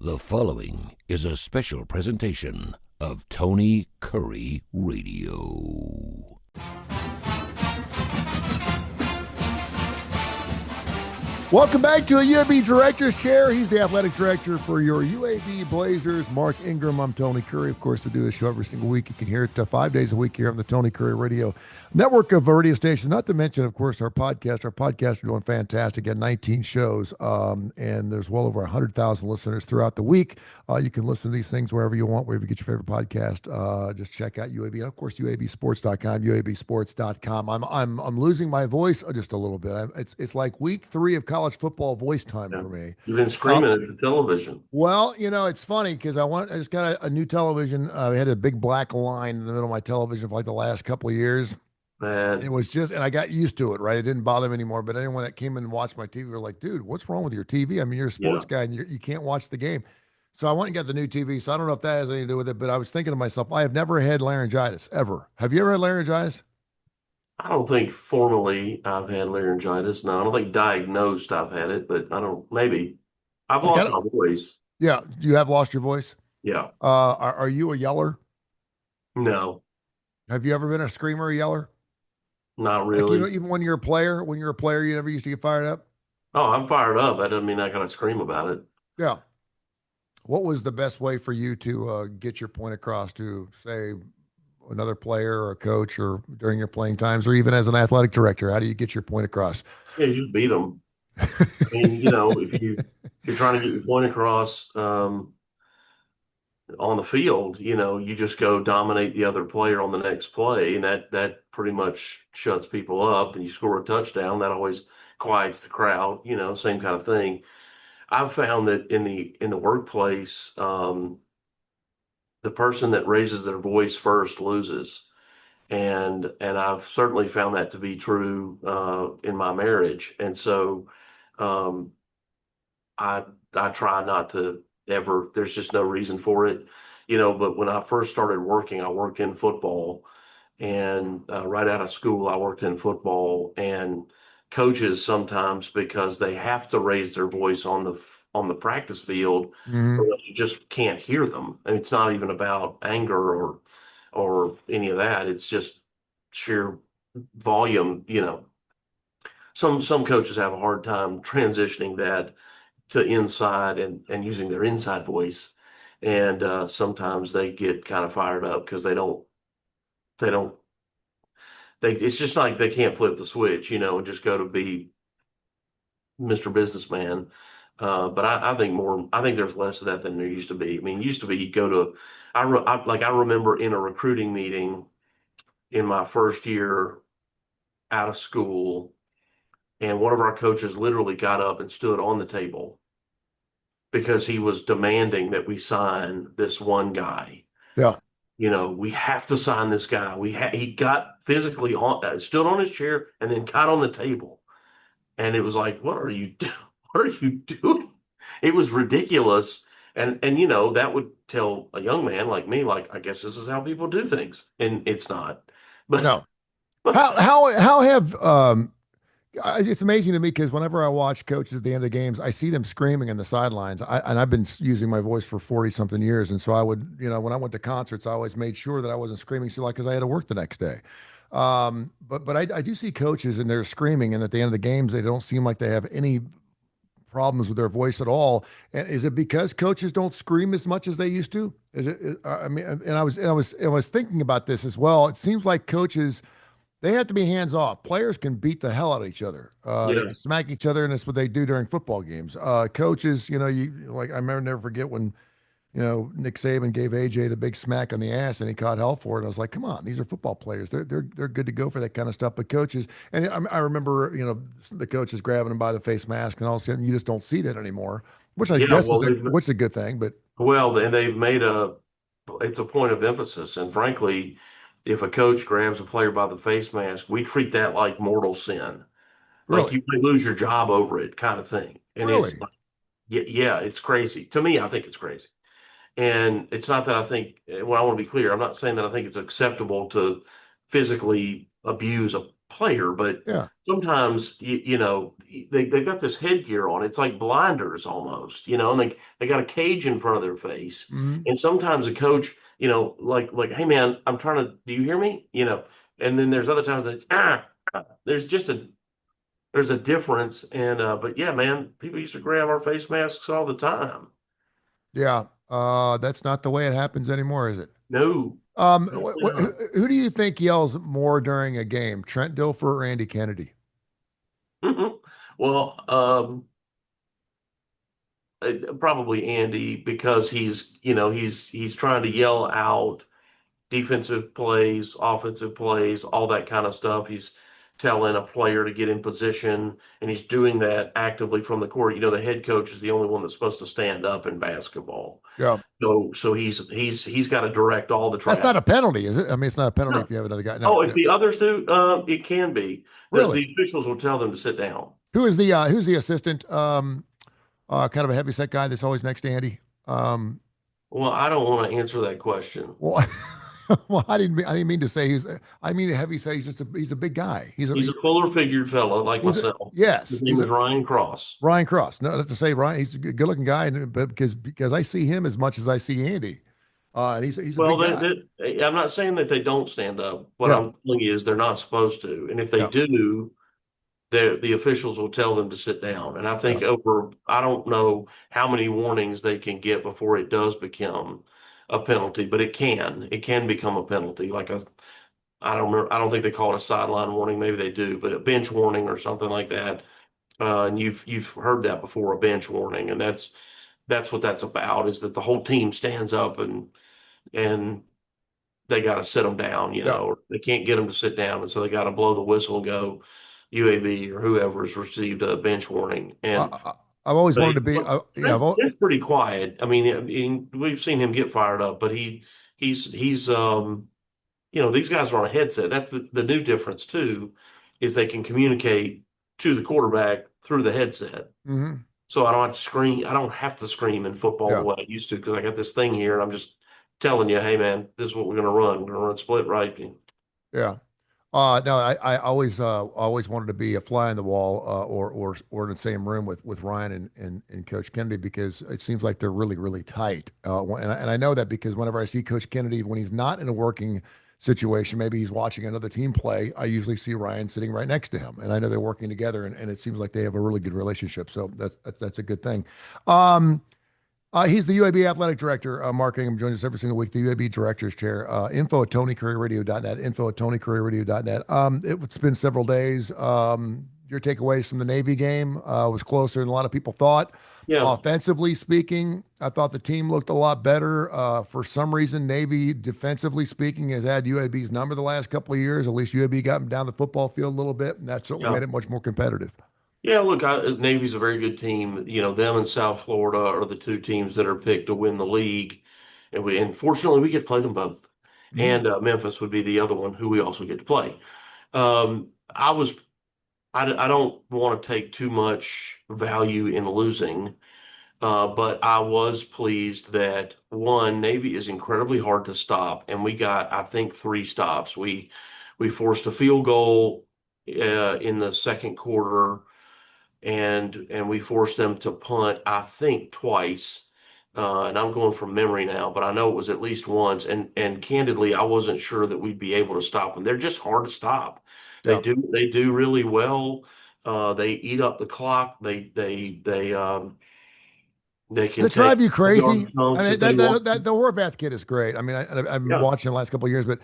The following is a special presentation of Tony Curry Radio. Welcome back to a UAB Director's Chair. He's the athletic director for your UAB Blazers, Mark Ingram. I'm Tony Curry. Of course, we do this show every single week. You can hear it 5 days a week here on the Tony Curry Radio network of radio stations. Not to mention, of course, our podcast. Our podcasts are doing fantastic at 19 shows, and there's well over 100,000 listeners throughout the week. You can listen to these things wherever you want, wherever you get your favorite podcast. Just check out UAB, and of course, UABsports.com, UABsports.com. I'm losing my voice just a little bit. It's like week 3 of college football voice time for me. You've been screaming at the television. Well, you know, it's funny because I just got a new television. I had a big black line in the middle of my television for like the last couple of years. Man. It was just, and I got used to it, right? It didn't bother me anymore. But anyone that came in and watched my TV were like, dude, what's wrong with your TV? I mean, you're a sports guy and you can't watch the game. So I went and got the new TV. So I don't know if that has anything to do with it, but I was thinking to myself, I have never had laryngitis, ever. Have you ever had laryngitis? I don't think formally I've had laryngitis. No, I don't think diagnosed I've had it, but maybe. I've lost my voice. Yeah. You have lost your voice? Yeah. Are you a yeller? No. Have you ever been a screamer or yeller? Not really. Like, even when you're a player, you never used to get fired up? Oh, I'm fired up. That doesn't mean I gotta scream about it. Yeah. What was the best way for you to get your point across to, say, another player or a coach, or during your playing times, or even as an athletic director? How do you get your point across? Yeah, you beat them. I mean, if you're trying to get your point across on the field, you just go dominate the other player on the next play, and that pretty much shuts people up, and you score a touchdown. That always quiets the crowd, same kind of thing. I've found that in the workplace, the person that raises their voice first loses. And I've certainly found that to be true in my marriage. And so I try not to ever, there's just no reason for it. But when I first started working, I worked in football, and right out of school, I worked in football, and coaches sometimes, because they have to raise their voice on the practice field, or you just can't hear them. And it's not even about anger or any of that. It's just sheer volume. Some coaches have a hard time transitioning that to inside and using their inside voice. And sometimes they get kind of fired up because it's just like they can't flip the switch, and just go to be Mr. Businessman. But I think there's less of that than there used to be. I mean, it used to be you go to, I remember in a recruiting meeting in my first year out of school, and one of our coaches literally got up and stood on the table because he was demanding that we sign this one guy. Yeah. We have to sign this guy. He got physically stood on his chair and then got on the table. And it was like, what are you doing? What are you doing? It was ridiculous. And that would tell a young man like me, like, I guess this is how people do things. And it's not. But no. How have it's amazing to me, because whenever I watch coaches at the end of games, I see them screaming in the sidelines. And I've been using my voice for 40 something years. And so I would, when I went to concerts, I always made sure that I wasn't screaming so loud because I had to work the next day. But I do see coaches and they're screaming, and at the end of the games, they don't seem like they have any problems with their voice at all. And is it because coaches don't scream as much as they used to? Is it? I mean, and I was thinking about this as well. It seems like coaches, they have to be hands off. Players can beat the hell out of each other. They can smack each other, and that's what they do during football games. Coaches, I remember, never forget when, Nick Saban gave AJ the big smack on the ass and he caught hell for it. And I was like, come on, these are football players. They're good to go for that kind of stuff. But coaches, and I remember, the coaches grabbing him by the face mask, and all of a sudden you just don't see that anymore, which I guess is a good thing. But and they've made it's a point of emphasis. And frankly, if a coach grabs a player by the face mask, we treat that like mortal sin. Really? Like you might lose your job over it, kind of thing. And really? It's like, yeah, it's crazy. To me, I think it's crazy. And it's not that I want to be clear, I'm not saying that I think it's acceptable to physically abuse a player, but Yeah. sometimes they've got this headgear on. It's like blinders almost, and they got a cage in front of their face. Hmm. And sometimes a coach, like, hey man, I'm trying to, do you hear me? And then there's other times that there's just there's a difference. And but yeah, man, people used to grab our face masks all the time. Yeah. That's not the way it happens anymore, is it? No, Wh definitely wh not. who do you think yells more during a game, Trent Dilfer or Andy Kennedy? Well, probably Andy because he's trying to yell out defensive plays, offensive plays, all that kind of stuff. He's telling a player to get in position, and he's doing that actively from the court. The head coach is the only one that's supposed to stand up in basketball. Yeah. So he's got to direct all the That's not traffic. a penalty, is it? I mean, it's not a penalty if No. you have another guy. No, Oh, if no. the others do, it can be. The Really? officials will tell them to sit down. Who's the assistant? Kind of a heavy set guy that's always next to Andy. Um, Well, I don't want to answer that question. well, well, I didn't mean to say I mean heavy set. He's a big guy. He's a fuller figured fellow like myself. His Yes, name is Ryan Cross. Ryan Cross. No, not to say Ryan. He's a good looking guy, but because I see him as much as I see Andy, and he's a Well, big guy. I'm not saying that they don't stand up. What Yeah, I'm telling you is they're not supposed to. And if they yeah, do, the officials will tell them to sit down. And I yeah, think I don't know how many warnings they can get before it does become a penalty, but it can become a penalty. I don't remember, I don't think they call it a sideline warning. Maybe they do, but a bench warning or something like that. And you've heard that before, a bench warning, and that's what that's about. Is that the whole team stands up and they got to sit them down, yeah. or they can't get them to sit down, and so they got to blow the whistle and go. UAB or whoever has received a bench warning, I, and I, I've always but wanted to be. Yeah, Trent's pretty quiet. I mean, we've seen him get fired up, but he's these guys are on a headset. That's the new difference too, is they can communicate to the quarterback through the headset. hmm. So I don't have to scream. I don't have to scream in football the Yeah, way I used to because I got this thing here and I'm just telling you, hey man, this is what we're going to run. We're going to run split right. yeah. No, I always wanted to be a fly on the wall, or in the same room with Ryan and Coach Kennedy because it seems like they're really tight. And I know that because whenever I see Coach Kennedy when he's not in a working situation, maybe he's watching another team play, I usually see Ryan sitting right next to him, and I know they're working together, and it seems like they have a really good relationship. So that's a good thing. Um, he's the UAB athletic director. Mark Ingham joins us every single week, the UAB director's chair. Info at TonyCurryRadio.net. Info at TonyCurryRadio.net. It's been several days. Your takeaways from the Navy game was closer than a lot of people thought. Yeah. Offensively speaking, I thought the team looked a lot better. For some reason, Navy, defensively speaking, has had UAB's number the last couple of years. At least UAB got them down the football field a little bit, and that certainly Yeah. made it much more competitive. Yeah, look, Navy's a very good team. Them and South Florida are the two teams that are picked to win the league, and fortunately we get to play them both. Mhm. And Memphis would be the other one who we also get to play. I was I don't want to take too much value in losing, but I was pleased that one, Navy is incredibly hard to stop, and we got, I think, three stops. We forced a field goal in the second quarter, and we forced them to punt, I think, twice. And I'm going from memory now, but I know it was at least once. And candidly, I wasn't sure that we'd be able to stop them. They're just hard to stop. Yeah. They do really well. They eat up the clock. They Does can it drive take you crazy? yard I chunks mean, if they want. the Horvath kid is great. I mean, I've been Yeah, watching the last couple of years, but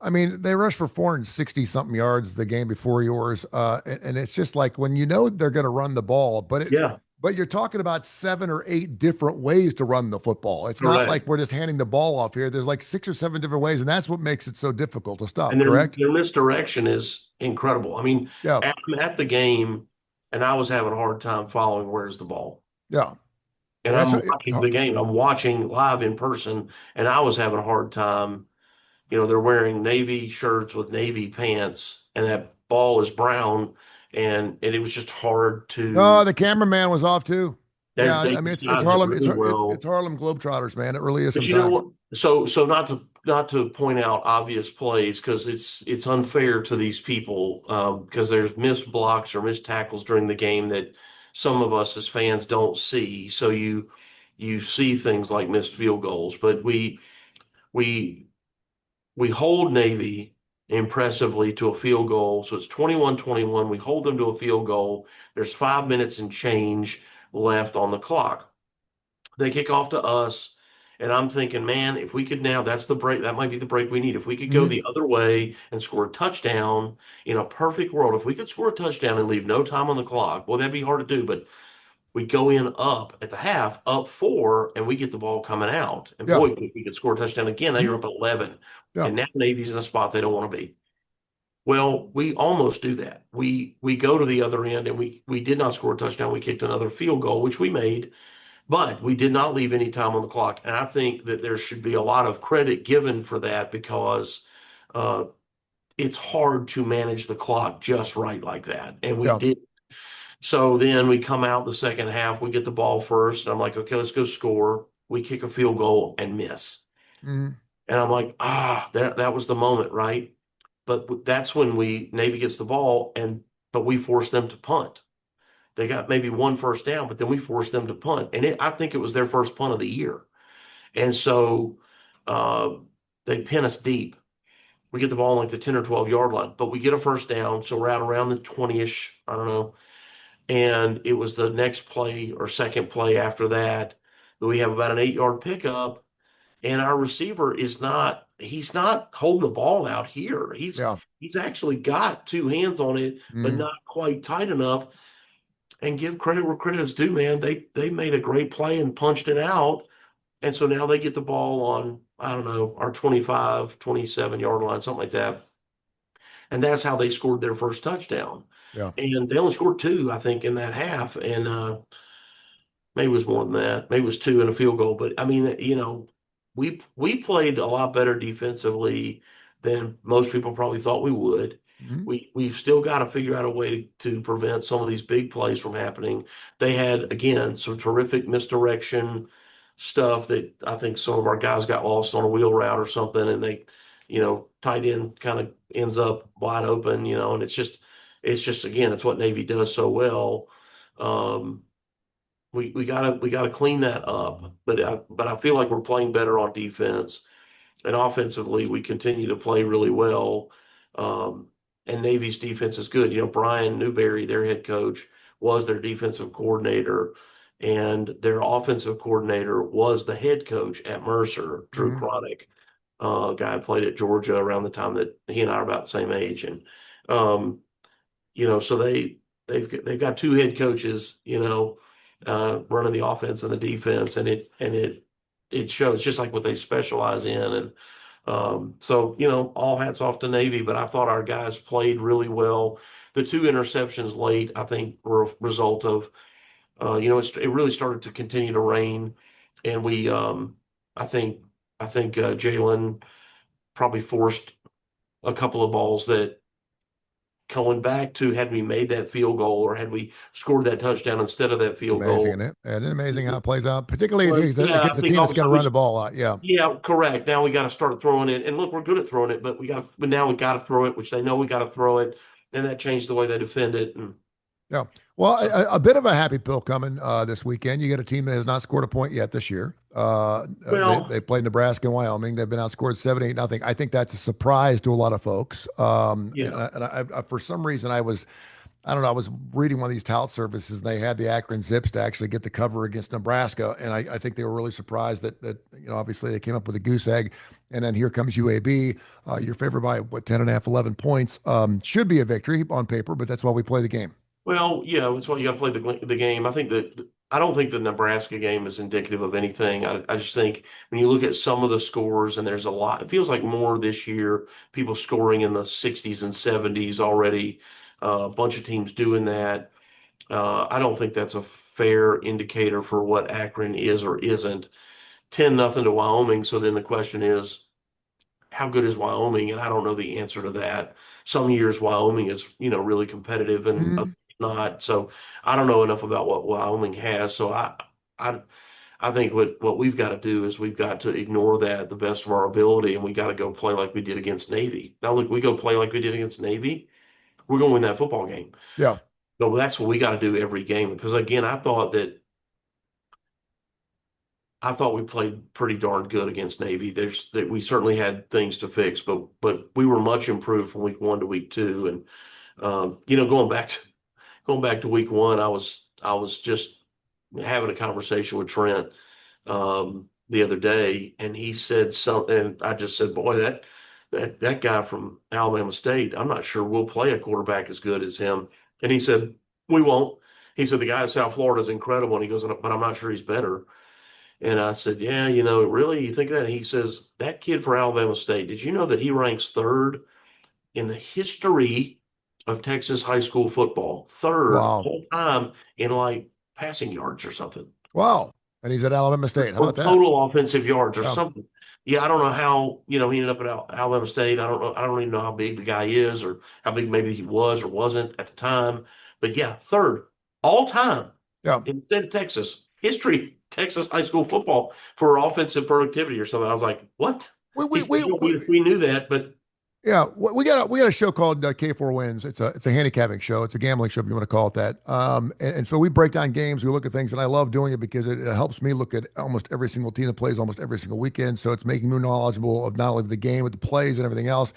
I mean, they rushed for 460 something yards the game before yours, and it's just like when you know they're going to run the ball, yeah, but you're talking about 7 or 8 different ways to run the football. It's not correct. like we're just handing the ball off here. There's like 6 or 7 different ways, and that's what makes it so difficult to stop. And Correct? their misdirection is incredible. I mean, Yeah, I'm at the game, and I was having a hard time following where's the ball. yeah. And That's I'm watching the game. I'm watching live in person, and I was having a hard time. They're wearing navy shirts with navy pants, and that ball is brown, and it was just hard no. to. The cameraman was off too. Yeah, They I mean, it's disguised it Harlem. really It's well. Harlem Globetrotters, man. It really is But you know sometimes. what? So not to point out obvious plays because it's unfair to these people because there's missed blocks or missed tackles during the game that some of us as fans don't see. So you see things like missed field goals, but we we hold Navy impressively to a field goal. So it's 21-21. We hold them to a field goal. There's 5 minutes and change left on the clock. They kick off to us, and I'm thinking, man, if we could now, that's the break. That might be the break we need. If we could go Hmm. the other way and score a touchdown in a perfect world, if we could score a touchdown and leave no time on the clock, well, that'd be hard to do. But we go in up at the half, up four, and we get the ball coming out. And Yeah. boy, if we could score a touchdown again, now you're Mhm. up 11. Yeah. And now Navy's in a spot they don't want to be. Well, we almost do that. We go to the other end and we did not score a touchdown. We kicked another field goal, which we made, but we did not leave any time on the clock. And I think that there should be a lot of credit given for that because uh, it's hard to manage the clock just right like that. And we Yeah. did. So then we come out the second half, we get the ball first. And I'm like, okay, let's go score. We kick a field goal and miss. Hmm. And I'm like, that was the moment, right? But that's when Navy gets the ball but we force them to punt. They got maybe one first down, but then we forced them to punt. And I think it was their first punt of the year. And so uh, they pin us deep. We get the ball on like the 10 or 12 yard line, but we get a first down. So we're out around the 20-ish, I don't know. And it was the next play or second play after that. We have about an 8 yard pickup, and our receiver he's not holding the ball out here. Yeah. He's actually got two hands on it, but Hmm. not quite tight enough. And give credit where credit is due, man. They made a great play and punched it out. And so now they get the ball on, I don't know, our 25, 27 yard line, something like that. And that's how they scored their first touchdown. Yeah. And they only scored two, I think, in that half. And maybe it was more than that. Maybe it was two and a field goal. But I mean, we played a lot better defensively than most people probably thought we would. Hmm. We've still got to figure out a way to prevent some of these big plays from happening. They had again some terrific misdirection stuff that I think some of our guys got lost on a wheel route or something, and tight end kind of ends up wide open, and it's just again, it's what Navy does so well. Um, we gotta clean that up. But I feel like we're playing better on defense and offensively. We continue to play really well. Um, and Navy's defense is good. Brian Newberry, their head coach, was their defensive coordinator, and their offensive coordinator was the head coach at Mercer, Drew Hmm. Cronick, guy who played at Georgia around the time that he and I are about the same age. And um, so they've got two head coaches, running the offense and the defense, and it shows just like what they specialize in. And so all hats off to Navy, but I thought our guys played really well. The two interceptions late, I think, were a result of it really started to continue to rain, and I think Jalen probably forced a couple of balls that going back to had we made that field goal or had we scored that touchdown instead of that It's field amazing, goal. isn't it? And it's amazing how it plays out, particularly Well, yeah, I against a think team all of that's a going to sudden run the ball a lot. Yeah. yeah, correct. Now we got to start throwing it. And look, we're good at throwing it, but now we got to throw it, which they know we got to throw it. And that changed the way they defend it. And Yeah. Well, so, a bit of a happy pill coming this weekend. You got a team that has not scored a point yet this year. They well, played Nebraska and Wyoming. They've been outscored 7-8-0. I think that's a surprise to a lot of folks. yeah. For some reason, I don't know. I was reading one of these tout services, and they had the Akron Zips to actually get the cover against Nebraska, and I think they were really surprised that obviously they came up with a goose egg, and then here comes UAB. You're favored by what 10 and a half, 11 points. Should be a victory on paper, but that's why we play the game. Well, yeah, that's why you got to play the game. I don't think the Nebraska game is indicative of anything. I just think when you look at some of the scores, and there's a lot, it feels like more this year, people scoring in the 60s and 70s already, a bunch of teams doing that. I don't think that's a fair indicator for what Akron is or isn't. 10-0 to Wyoming. So then the question is, how good is Wyoming? And I don't know the answer to that. Some years Wyoming is, really competitive and Mhm. not. So I don't know enough about what Wyoming has. So I I think what we've got to do is we've got to ignore that the best of our ability, and we got to go play like we did against Navy. Now, look, we go play like we did against Navy, we're going to win that football game. Yeah. So that's what we got to do every game. Because again, I thought we played pretty darn good against Navy. There's that we certainly had things to fix, but we were much improved from week one to week two. And going back to week one, I was just having a conversation with Trent the other day, and he said something. And I just said, "Boy, that guy from Alabama State, I'm not sure we'll play a quarterback as good as him." And he said, "We won't." He said, "The guy at South Florida is incredible." And he goes, "But I'm not sure he's better." And I said, "Yeah, really, you think that?" And he says, "That kid for Alabama State, did you know that he ranks third in the history of Texas high school football? Third Wow. all time in like passing yards or something, Wow. And he's at Alabama State. How or about that? total offensive yards or Yeah. something." Yeah, I don't know how, he ended up at Alabama State. I don't know. I don't even know how big the guy is or how big maybe he was or wasn't at the time. But yeah, third all time Yeah. in the state of Texas, history, Texas high school football for offensive productivity or something. I was like, what? We, He we, said, we, we, we knew that, but Yeah, we got a show called K4 Wins. It's a handicapping show. It's a gambling show if you want to call it that. And so we break down games. We look at things, and I love doing it because it helps me look at almost every single team that plays almost every single weekend. So it's making me knowledgeable of not only the game but the plays and everything else.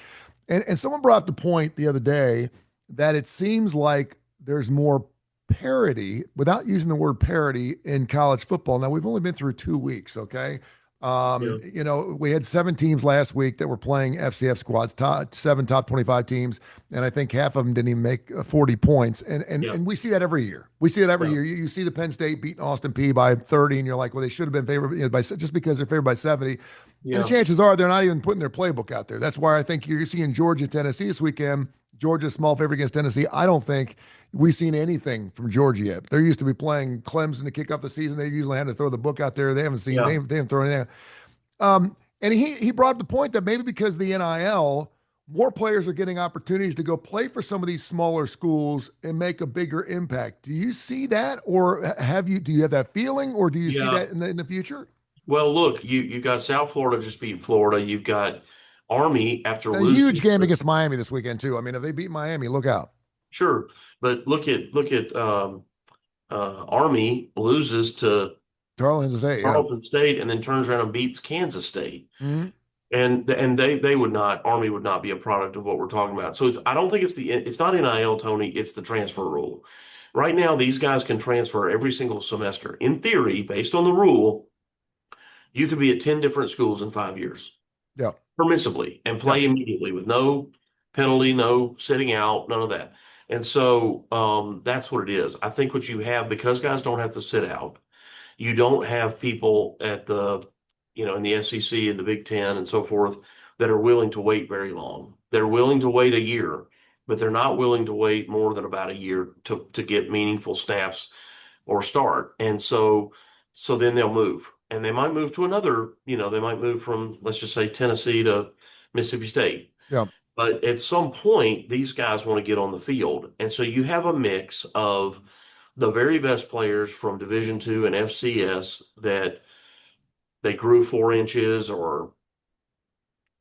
And someone brought up the point the other day that it seems like there's more parity, without using the word parity, in college football. Now we've only been through 2 weeks, okay? yeah, We had 7 teams last week that were playing FCF squads, seven top 25 teams, and I think half of them didn't even make 40 points. And and yeah, and we see that every year. We see it every yeah, year. You see the Penn State beating Austin P by 30, and you're like, well, they should have been favored, by just because they're favored by 70. And the yeah, chances are they're not even putting their playbook out there. That's why I think you're seeing Georgia, Tennessee this weekend. Georgia's small favorite against Tennessee. I don't think we've seen anything from Georgia yet. They're used to be playing Clemson to kick off the season. They usually had to throw the book out there. They haven't seen. yeah. They haven't thrown anything. And he brought up the point that maybe because of the NIL, more players are getting opportunities to go play for some of these smaller schools and make a bigger impact. Do you see that, or do you have that feeling, or do you see Yeah. that in the future? Well, look, you got South Florida just beat Florida. You've got Army after A huge losing. game against Miami this weekend too. I mean, if they beat Miami, look out. Sure, but look at Army loses to Darlington State, yeah. Tarleton State and then turns around and beats Kansas State. Mhm. And they would not Army would not be a product of what we're talking about. So I don't think it's not NIL, Tony. It's the transfer rule. Right now, these guys can transfer every single semester. In theory, based on the rule, you could be at 10 different schools in 5 years Yeah, permissibly and yeah, play immediately with no penalty, no sitting out, none of that. And so that's what it is. I think what you have, because guys don't have to sit out, you don't have people at in the SEC and the Big Ten and so forth that are willing to wait very long. They're willing to wait a year, but they're not willing to wait more than about a year to get meaningful snaps or start. And so then they'll move. And they might move to another, they might move from, let's just say, Tennessee to Mississippi State. yeah, But at some point, these guys want to get on the field. And so you have a mix of the very best players from Division II and FCS that they grew 4 inches, or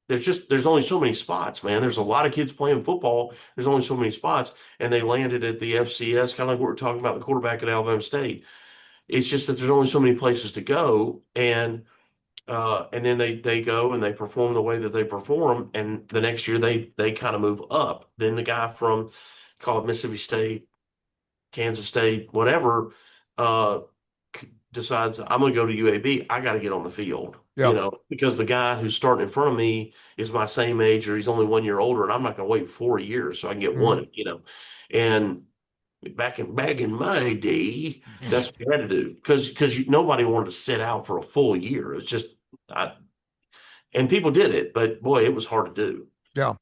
there's only so many spots, man. There's a lot of kids playing football. There's only so many spots. And they landed at the FCS, kind of like what we're talking about the quarterback at Alabama State. It's just that there's only so many places to go. And then they go and they perform the way that they perform, and the next year they kind of move up. Then the guy from called Mississippi State, Kansas State, whatever, uh, decides I'm going to go to UAB. I got to get on the field, yeah. because the guy who's starting in front of me is my same age or he's only 1 year older, and I'm not going to wait 4 years so I can get Mhm. one. And back in my day, that's what you had to do because nobody wanted to sit out for a full year. It's just I, and people did it, but boy, it was hard to do. Yeah.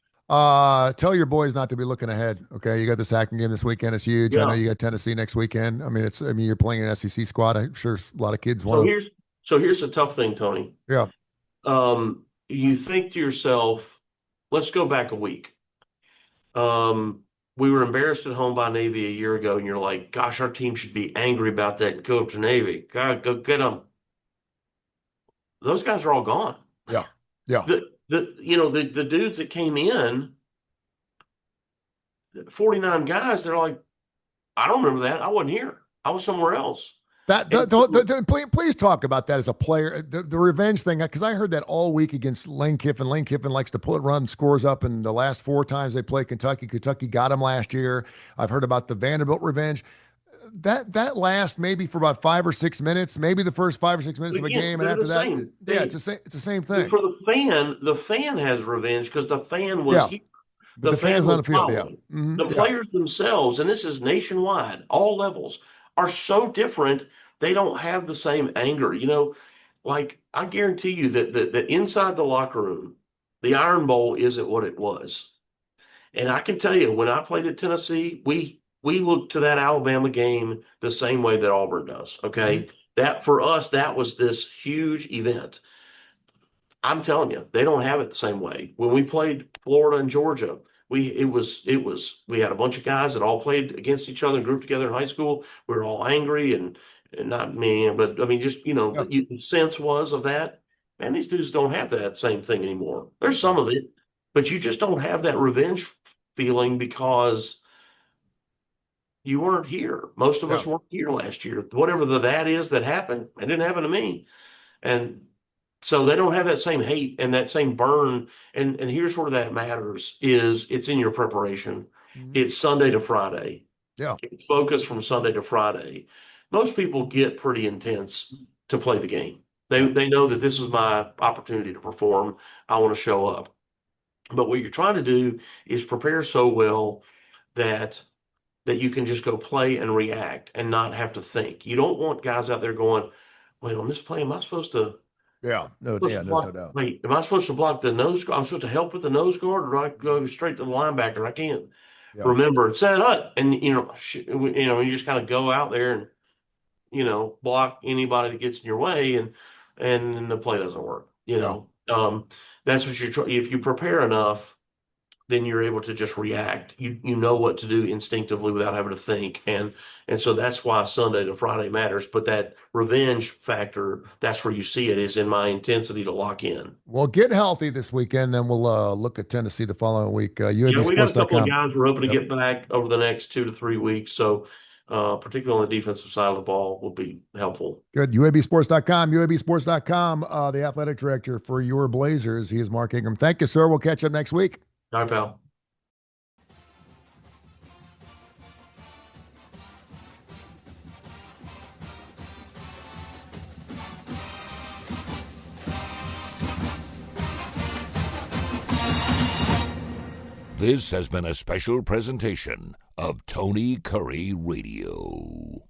Tell your boys not to be looking ahead. Okay. You got the Sac game this weekend. It's huge. I know Yeah. you got Tennessee next weekend. I mean, you're playing an SEC squad. I'm sure a lot of kids So want to. here's the tough thing, Tony. Yeah. You think to yourself, let's go back a week. Um, we were embarrassed at home by Navy a year ago, and you're like, gosh, our team should be angry about that and go up to Navy. God, go get them. those guys are all gone. Yeah. Yeah. The dudes that came in, 49 guys, they're like, I don't remember that. I wasn't here. I was somewhere else. And Please talk about that as a player, the revenge thing, because I heard that all week against Lane Kiffin. Lane Kiffin likes to run scores up in the last 4 times they play Kentucky. Kentucky got him last year. I've heard about the Vanderbilt revenge. That lasts maybe for about 5 or 6 minutes, maybe the first 5 or 6 minutes of a game, and they're after the that, same. it's the same thing. For the fan has revenge because the fan was Yeah. here. But the fan fans was on the field, yeah. following. Mm-hmm. The players themselves, and this is nationwide, all levels, are so different. They don't have the same anger. Like I guarantee you that inside the locker room, the Iron Bowl isn't what it was. And I can tell you, when I played at Tennessee, we looked to that Alabama game the same way that Auburn does. Okay. Mm-hmm. That for us, that was this huge event. I'm telling you, they don't have it the same way. When we played Florida and Georgia, we had a bunch of guys that all played against each other and grouped together in high school. We were all angry and not me, but I mean, just the sense was of that. Man, these dudes don't have that same thing anymore. There's some of it, but you just don't have that revenge feeling because you weren't here. Most of us weren't here last year. Whatever that is that happened, it didn't happen to me, and so they don't have that same hate and that same burn. And here's where that matters is it's in your preparation. Mm-hmm. It's Sunday to Friday. Yeah. It's focus from Sunday to Friday. Most people get pretty intense to play the game. They know that this is my opportunity to perform. I want to show up. But what you're trying to do is prepare so well that you can just go play and react and not have to think. You don't want guys out there going, wait, on this play, am I supposed to no doubt. Wait, am I supposed to block the nose guard? I'm supposed to help with the nose guard, or do I go straight to the linebacker? I can't remember. Set up, and you just kind of go out there and block anybody that gets in your way, and then the play doesn't work. That's what if you prepare enough, then you're able to just react. You know what to do instinctively without having to think. And so that's why Sunday to Friday matters. But that revenge factor, that's where you see it, is in my intensity to lock in. Well, get healthy this weekend, then we'll look at Tennessee the following week. UABsports.com. We got a couple of guys we're hoping to get back over the next 2 to 3 weeks. So particularly on the defensive side of the ball will be helpful. Good. UABsports.com. UABsports.com, the athletic director for your Blazers. He is Mark Ingram. Thank you, sir. We'll catch up next week. All right, pal. This has been a special presentation of Tony Curry Radio.